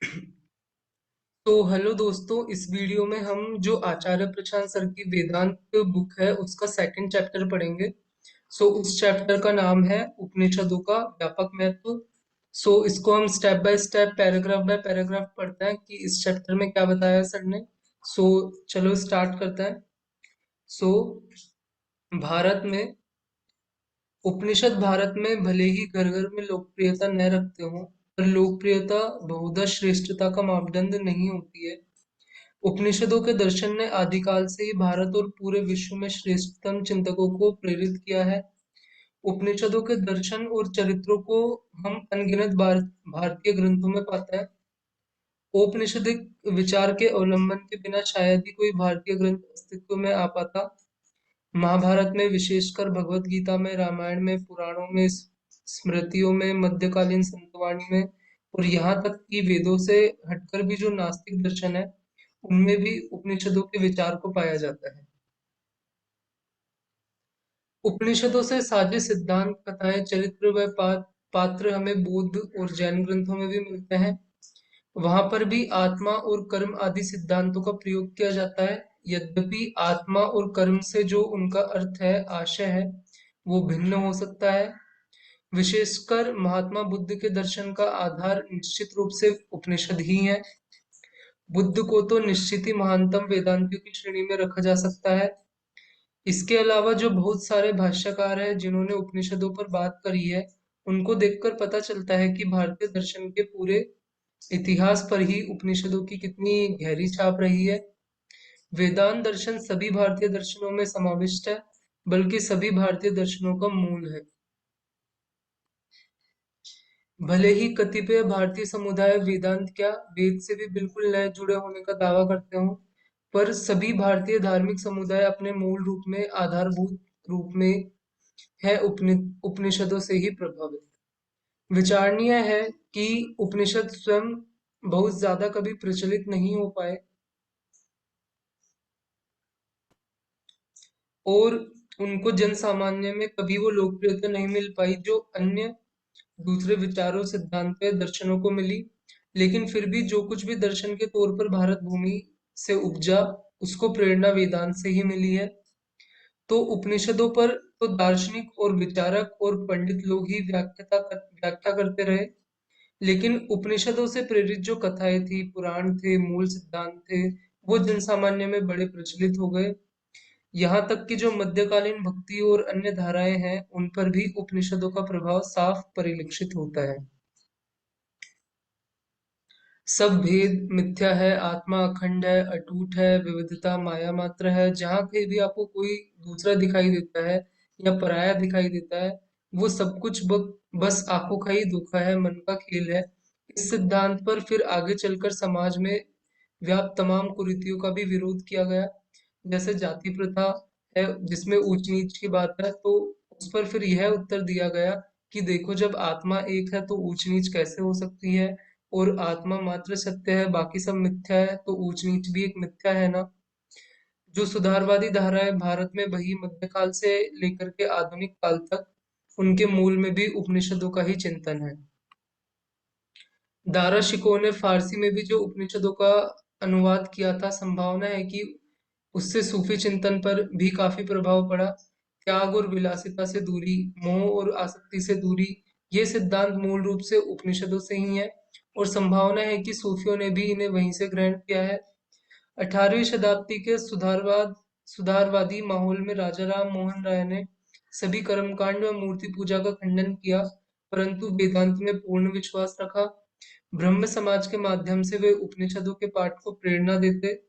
तो हेलो दोस्तों, इस वीडियो में हम जो आचार्य प्रशांत सर की वेदांत बुक है उसका सेकंड चैप्टर पढ़ेंगे। उस चैप्टर का नाम है उपनिषदों का व्यापक महत्व। इसको हम step by step paragraph by paragraph पढ़ते हैं कि इस चैप्टर में क्या बताया है सर ने। सो चलो स्टार्ट करते हैं। सो भारत में उपनिषद भारत में भले ही घर घर में लोकप्रियता न रखते हो, पर लोकप्रियता बहुधा श्रेष्ठता का मापदंड नहीं होती है। उपनिषदों के दर्शन ने आदिकाल से ही भारत और पूरे विश्व में श्रेष्ठतम चिंतकों को प्रेरित किया है। उपनिषदों के दर्शन और चरित्रों को हम अनगिनत भारतीय ग्रंथों में पाते हैं। औपनिषदिक विचार के अवलंबन के बिना शायद ही कोई भारतीय ग्रंथ अस्तित्व में आ पाता। महाभारत में, विशेषकर भगवत गीता में, रामायण में, पुराणों में, स्मृतियों में, मध्यकालीन संतवाणी में और यहाँ तक कि वेदों से हटकर भी जो नास्तिक दर्शन है उनमें भी उपनिषदों के विचार को पाया जाता है। उपनिषदों से साजे सिद्धांत, कथाएं, चरित्र व पात्र हमें बौद्ध और जैन ग्रंथों में भी मिलते हैं। वहां पर भी आत्मा और कर्म आदि सिद्धांतों का प्रयोग किया जाता है। यद्यपि आत्मा और कर्म से जो उनका अर्थ है, आशय है, वो भिन्न हो सकता है। विशेषकर महात्मा बुद्ध के दर्शन का आधार निश्चित रूप से उपनिषद ही है। बुद्ध को तो निश्चित ही महानतम वेदांतियों की श्रेणी में रखा जा सकता है। इसके अलावा जो बहुत सारे भाष्यकार हैं जिन्होंने उपनिषदों पर बात करी है, उनको देखकर पता चलता है कि भारतीय दर्शन के पूरे इतिहास पर ही उपनिषदों की कितनी गहरी छाप रही है। वेदांत दर्शन सभी भारतीय दर्शनों में समाविष्ट है, बल्कि सभी भारतीय दर्शनों का मूल है। भले ही कतिपय भारतीय समुदाय वेदांत क्या, वेद से भी बिल्कुल नए जुड़े होने का दावा करते हो, पर सभी भारतीय धार्मिक समुदाय अपने मूल रूप में, आधारभूत रूप में है उपनिषदों से ही प्रभावित। विचारणीय है कि उपनिषद स्वयं बहुत ज्यादा कभी प्रचलित नहीं हो पाए और उनको जन सामान्य में कभी वो लोकप्रियता नहीं मिल पाई जो अन्य दूसरे विचारों, सिद्धांतों या दर्शनों को मिली। लेकिन फिर भी जो कुछ भी दर्शन के तौर पर भारत भूमि से उपजा, उसको प्रेरणा वेदांत से ही मिली है। तो उपनिषदों पर तो दार्शनिक और विचारक और पंडित लोग ही व्याख्या करते रहे। लेकिन उपनिषदों से प्रेरित जो कथाएं थी, पुराण थे, मूल सिद्धांत थे, वो जनसामान्य में बड़े प्रचलित हो गए। यहाँ तक कि जो मध्यकालीन भक्ति और अन्य धाराएं हैं, उन पर भी उपनिषदों का प्रभाव साफ परिलक्षित होता है। सब भेद मिथ्या है, आत्मा अखंड है, अटूट है, विविधता माया मात्र है। जहाँ कहीं भी आपको कोई दूसरा दिखाई देता है या पराया दिखाई देता है, वो सब कुछ बस आंखों का ही धोखा है, मन का खेल है। इस सिद्धांत पर फिर आगे चलकर समाज में व्याप्त तमाम कुरीतियों का भी विरोध किया गया। जैसे जाति प्रथा है जिसमें ऊंच नीच की बात है, तो उस पर फिर यह उत्तर दिया गया कि देखो, जब आत्मा एक है तो ऊंच नीच कैसे हो सकती है, और आत्मा मात्र सत्य है, बाकी सब मिथ्या है, तो ऊंच नीच भी एक मिथ्या है ना। जो सुधारवादी धाराएं भारत में बही मध्यकाल से लेकर के आधुनिक काल तक, उनके मूल में भी उपनिषदों का ही चिंतन है। दारा शिकोह ने फारसी में भी जो उपनिषदों का अनुवाद किया था, संभावना है कि उससे सूफी चिंतन पर भी काफी प्रभाव पड़ा। त्याग और विलासिता से दूरी, मोह और आसक्ति से दूरी, ये सिद्धांत मूल रूप से उपनिषदों से ही है और संभावना है कि सूफियों ने भी इन्हें वहीं से ग्रहण किया है। 18वीं शताब्दी के सुधारवादी माहौल में राजा राम मोहन राय ने सभी कर्मकांड व मूर्ति पूजा का खंडन किया, परंतु वेदांत में पूर्ण विश्वास रखा। ब्रह्म समाज के माध्यम से वे उपनिषदों के पाठ को प्रेरणा देते।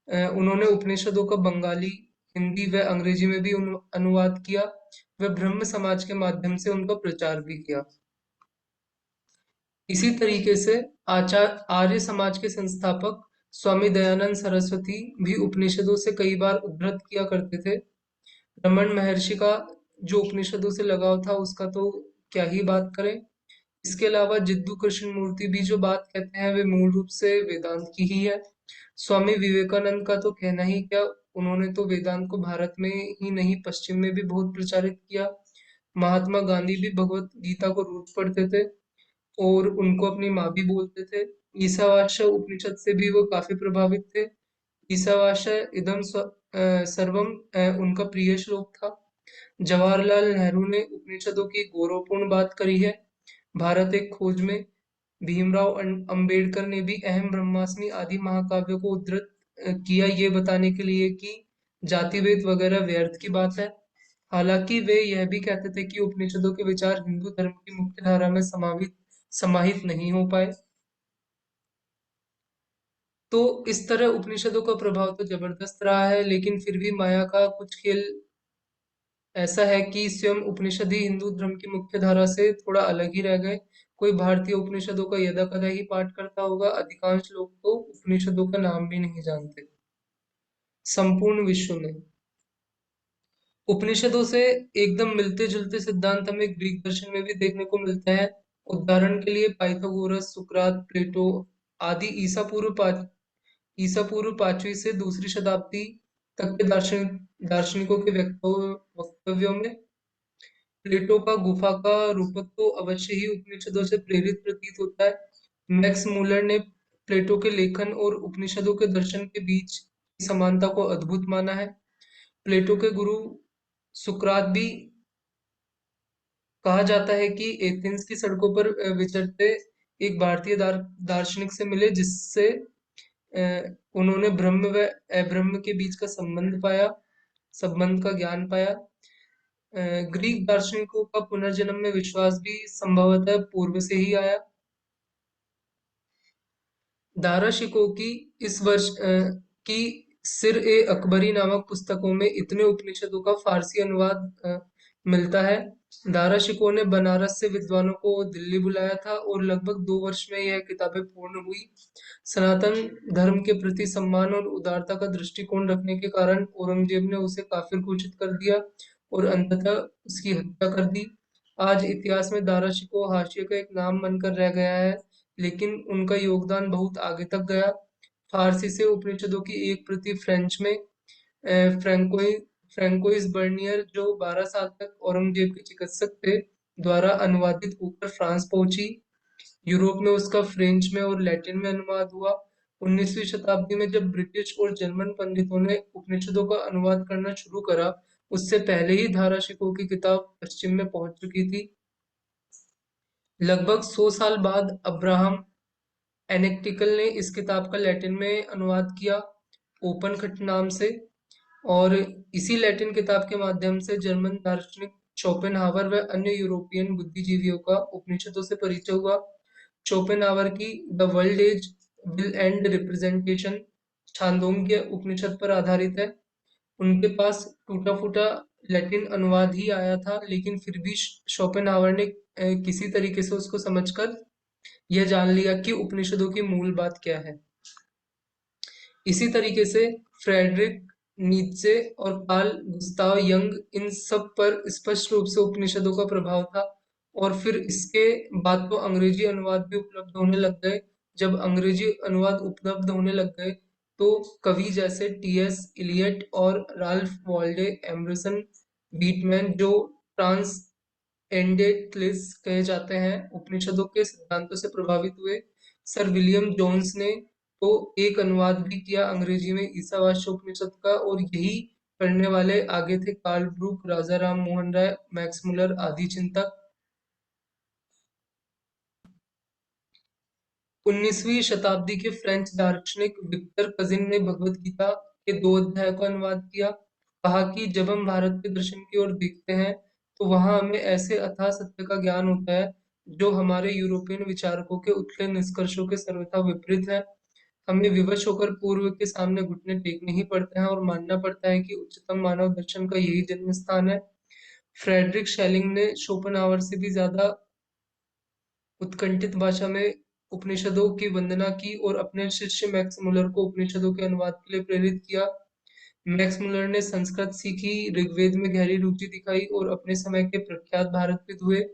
उन्होंने उपनिषदों का बंगाली, हिंदी व अंग्रेजी में भी अनुवाद किया। व ब्रह्म समाज के माध्यम से उनका प्रचार भी किया। इसी तरीके से आर्य समाज के संस्थापक स्वामी दयानंद सरस्वती भी उपनिषदों से कई बार उद्धृत किया करते थे। रमन महर्षि का जो उपनिषदों से लगाव था उसका तो क्या ही बात करें। इसके अलावा जिद्दू कृष्ण मूर्ति भी जो बात कहते हैं वे मूल रूप से वेदांत की ही है। स्वामी विवेकानंद का तो कहना ही क्या, उन्होंने तो वेदांत को भारत में ही नहीं पश्चिम में भी बहुत प्रचारित किया। महात्मा गांधी भी भगवत गीता को रोज पढ़ते थे और उनको अपनी माँ भी बोलते थे। ईशावास्य उपनिषद से भी वो काफी प्रभावित थे। ईशावास्य इदम सर्वम उनका प्रिय श्लोक था। जवाहरलाल नेहरू ने उपनिषदों की गौरवपूर्ण बात करी है। भारत एक खोज में भीमराव अंबेडकर ने भी अहम ब्रह्मास्मि आदि महाकाव्यों को उद्धृत किया, ये बताने के लिए कि जातिभेद वगैरह व्यर्थ की बात है। हालांकि वे यह भी कहते थे कि उपनिषदों के विचार हिंदू धर्म की मुख्य धारा में समाहित नहीं हो पाए। तो इस तरह उपनिषदों का प्रभाव तो जबरदस्त रहा है, लेकिन फिर भी माया का कुछ खेल ऐसा है कि स्वयं उपनिषद ही हिंदू धर्म की मुख्य धारा से थोड़ा अलग ही रह गए। कोई भारतीय उपनिषदों का यदा कदा ही पाठ करता होगा, अधिकांश लोग तो उपनिषदों का नाम भी नहीं जानते। संपूर्ण विश्व में उपनिषदों से एकदम मिलते जुलते सिद्धांत हमें ग्रीक दर्शन में भी देखने को मिलते हैं। उदाहरण के लिए पाइथागोरस, सुकरात, प्लेटो आदि ईसा पूर्व 5वीं से दूसरी शताब्दी तक के दार्शनिकों के वक्तव्यों में प्लेटो का गुफा का रूपक तो अवश्य ही उपनिषदों से प्रेरित प्रतीत होता है। मैक्स मूलर ने प्लेटो के लेखन और उपनिषदों के दर्शन के बीच की समानता को अद्भुत माना है। प्लेटो के गुरु सुकरात भी कहा जाता है कि एथेंस की सड़कों पर विचरते एक भारतीय दार्शनिक से मिले, जिससे उन्होंने ब्रह्म व अब्रह्म के बीच का संबंध का ज्ञान पाया। ग्रीक दार्शनिकों का पुनर्जन्म में विश्वास भी संभवतः पूर्व से ही आया। दारा शिकोह इस वर्ष की सिर ए अकबरी नामक पुस्तकों में इतने उपनिषदों का फारसी अनुवाद मिलता है। दारा शिकोह ने बनारस से विद्वानों को दिल्ली बुलाया था और लगभग 2 वर्ष में यह किताबें पूर्ण हुई। सनातन धर्म के प्रति सम्मान और उदारता का दृष्टिकोण रखने के कारण औरंगजेब ने उसे काफिर घोषित कर दिया और अंततः उसकी हत्या कर दी। आज इतिहास में दारा शिकोह हाशिए का एक नाम बनकर रह गया है, लेकिन उनका योगदान बहुत आगे तक गया। फारसी से उपनिषदों की एक प्रति फ्रेंच में फ्रैंकोइ फ्रैंकोइस बर्नियर, जो 12 साल तक औरंगजेब के चिकित्सक थे, द्वारा अनुवादित होकर फ्रांस पहुंची। यूरोप में उसका फ्रेंच में और लैटिन में अनुवाद हुआ। 19वीं शताब्दी में जब ब्रिटिश और जर्मन पंडितों ने उपनिषदों का अनुवाद करना शुरू करा, उससे पहले ही धारा शिकोह की किताब पश्चिम में पहुंच चुकी थी। लगभग 100 साल बाद अब्राहम एनेक्टिकल ने इस किताब का लैटिन में अनुवाद किया, ओपन खट नाम से। और इसी लैटिन किताब के माध्यम से जर्मन दार्शनिक शोपेनहावर व अन्य यूरोपियन बुद्धिजीवियों का उपनिषदों से परिचय हुआ। शोपेनहावर की the world as will and representation Chandogya Upanishad पर आधारित है। उनके पास टूटा फूटा लैटिन अनुवाद ही आया था, लेकिन फिर भी शोपेनहावर ने किसी तरीके से उसको समझकर यह जान लिया कि उपनिषदों की मूल बात क्या है। इसी तरीके से फ्रेडरिक नीत्शे और कार्ल गुस्ताव यंग, इन सब पर स्पष्ट रूप से उपनिषदों का प्रभाव था। और फिर इसके बाद तो अंग्रेजी अनुवाद भी उपलब्ध होने लग गए। जब अंग्रेजी अनुवाद उपलब्ध होने लग गए, तो कवि जैसे टी.एस. इलियट और राल्फ वॉल्डे एमर्सन बीटमैन, जो ट्रांस एंडेक्लिस कहे जाते हैं, उपनिषदों के सिद्धांतों से प्रभावित हुए। सर विलियम जोन्स ने तो एक अनुवाद भी किया अंग्रेजी में ईसावास्य उपनिषद का, और यही पढ़ने वाले आगे थे कार्ल ब्रूक, राजा राम मोहन राय, मैक्स मुलर आदि चिंतक। 19वीं शताब्दी के फ्रेंच दार्शनिक विक्टर कजिन ने भगवत गीता के 2 अध्याय का अनुवाद किया। कहा कि जब हम भारत के दर्शन की ओर देखते हैं, तो वहां हमें ऐसे अथाह सत्य का ज्ञान होता है जो हमारे यूरोपियन विचारकों के उथले निष्कर्षों के सर्वथा विपरीत है। हमें विवश होकर पूर्व के सामने घुटने टेकने ही पड़ते हैं और मानना पड़ता है कि उच्चतम मानव दर्शन का यही जन्म स्थान है। फ्रेडरिक शेलिंग ने शोपेनहावर से भी ज्यादा उत्कंठित भाषा में उपनिषदों की वंदना की और अपने शिष्य मैक्स मुलर को उपनिषदों के अनुवाद के लिए प्रेरित किया। मैक्स मुलर ने संस्कृत सीखी, ऋग्वेद में गहरी रुचि दिखाई और अपने समय के प्रख्यात भारतविद हुए।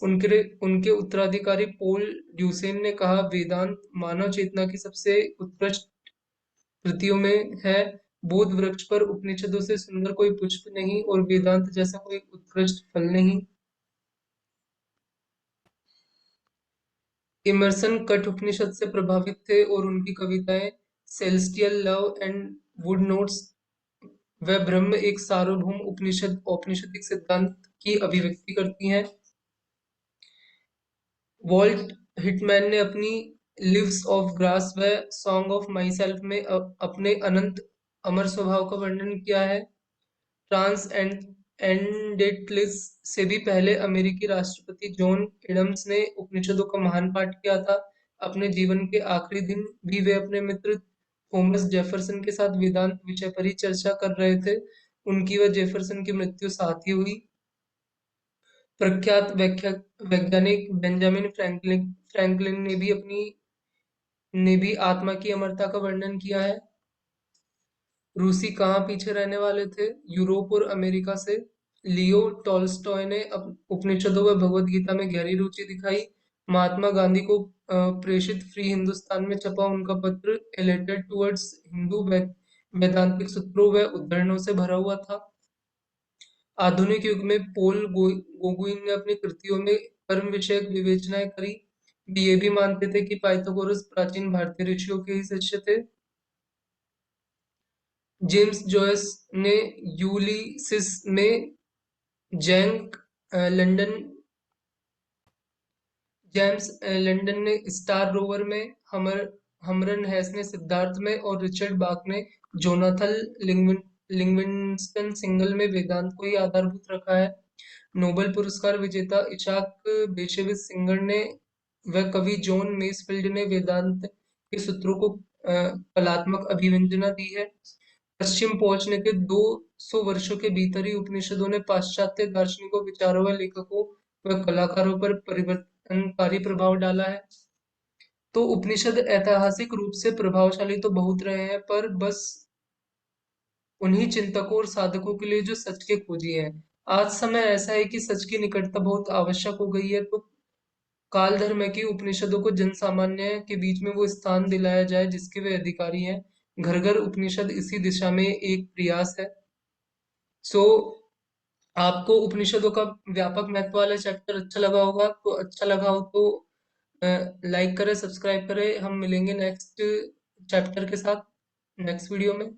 उनके उनके उत्तराधिकारी पॉल ड्यूसेन ने कहा, वेदांत मानव चेतना की सबसे उत्कृष्ट कृतियों में है। बोध वृक्ष पर उपनिषदों से सुंदर कोई पुष्प नहीं और वेदांत जैसा कोई उत्कृष्ट फल नहीं। इमर्सन कठोपनिषद से प्रभावित थे और उनकी कविताएं celestial love and would notes व ब्रह्म एक सार्वभौम उपनिषद औपनिषदिक सिद्धांत की अभिव्यक्ति करती हैं। वॉल्ट हिटमैन ने अपनी लिव्स ऑफ ग्रास व सॉन्ग ऑफ माई सेल्फ में अपने अनंत अमर स्वभाव का वर्णन किया है। फ्रांस एंडेटलिस से भी पहले अमेरिकी राष्ट्रपति जॉन एडम्स ने उपनिषदों का महान पाठ किया था। अपने जीवन के आखिरी दिन भी वे अपने मित्र थॉमस जेफरसन के साथ वेदांत विषय पर ही चर्चा कर रहे थे। उनकी व जेफरसन की मृत्यु साथ ही हुई। प्रख्यात वैज्ञानिक बेंजामिन फ्रैंकलिन ने भी आत्मा की अमरता का वर्णन किया है। रूसी कहाँ पीछे रहने वाले थे? यूरोप और अमेरिका से। लियो टॉल्स्टॉय ने उपनिषदों व भगवद गीता में गहरी रुचि दिखाई। महात्मा गांधी को प्रेषित फ्री हिंदुस्तान में छपा उनका पत्र ए लेटर टुवर्ड्स हिंदू वैदांतिक सूत्रों व उद्धरणों से भरा हुआ था। आधुनिक युग में गोगुइन ने अपनी कृतियों में कर्म विषयक विवेचनाएं करी। वे ये भी मानते थे कि पाइथागोरस प्राचीन भारतीय ऋषियों के ही शिष्य थे। जेम्स जॉयस ने यूलिसिस में जैक लंडन जेम्स लंडन ने स्टार रोवर में, हमरन हेस ने सिद्धार्थ में और रिचर्ड बाक ने जोनाथन लिंगविंस्टन सिंगल में वेदांत को ही आधारभूत रखा है। नोबेल पुरस्कार विजेता इशाक बेशेविच सिंगर ने व कवि जॉन मेसफील्ड ने वेदांत के सूत्रों को कलात्मक अभिव्यंजना दी है। पश्चिम पहुंचने के 200 वर्षों के भीतर ही उपनिषदों ने पाश्चात्य दार्शनिकों, विचारों व लेखकों व कलाकारों पर परिवर्तनकारी प्रभाव डाला है। तो उपनिषद ऐतिहासिक रूप से प्रभावशाली तो बहुत रहे हैं, पर बस उन्हीं चिंतकों और साधकों के लिए जो सच के खोजी हैं। आज समय ऐसा है कि सच की निकटता बहुत आवश्यक हो गई है, तो काल धर्म है कि उपनिषदों को जन सामान्य के बीच में वो स्थान दिलाया जाए जिसके वे अधिकारी हैं। घर घर उपनिषद इसी दिशा में एक प्रयास है। सो आपको उपनिषदों का व्यापक महत्व वाला चैप्टर अच्छा लगा होगा, तो अच्छा लगा हो तो लाइक करें, सब्सक्राइब करें। हम मिलेंगे नेक्स्ट चैप्टर के साथ नेक्स्ट वीडियो में।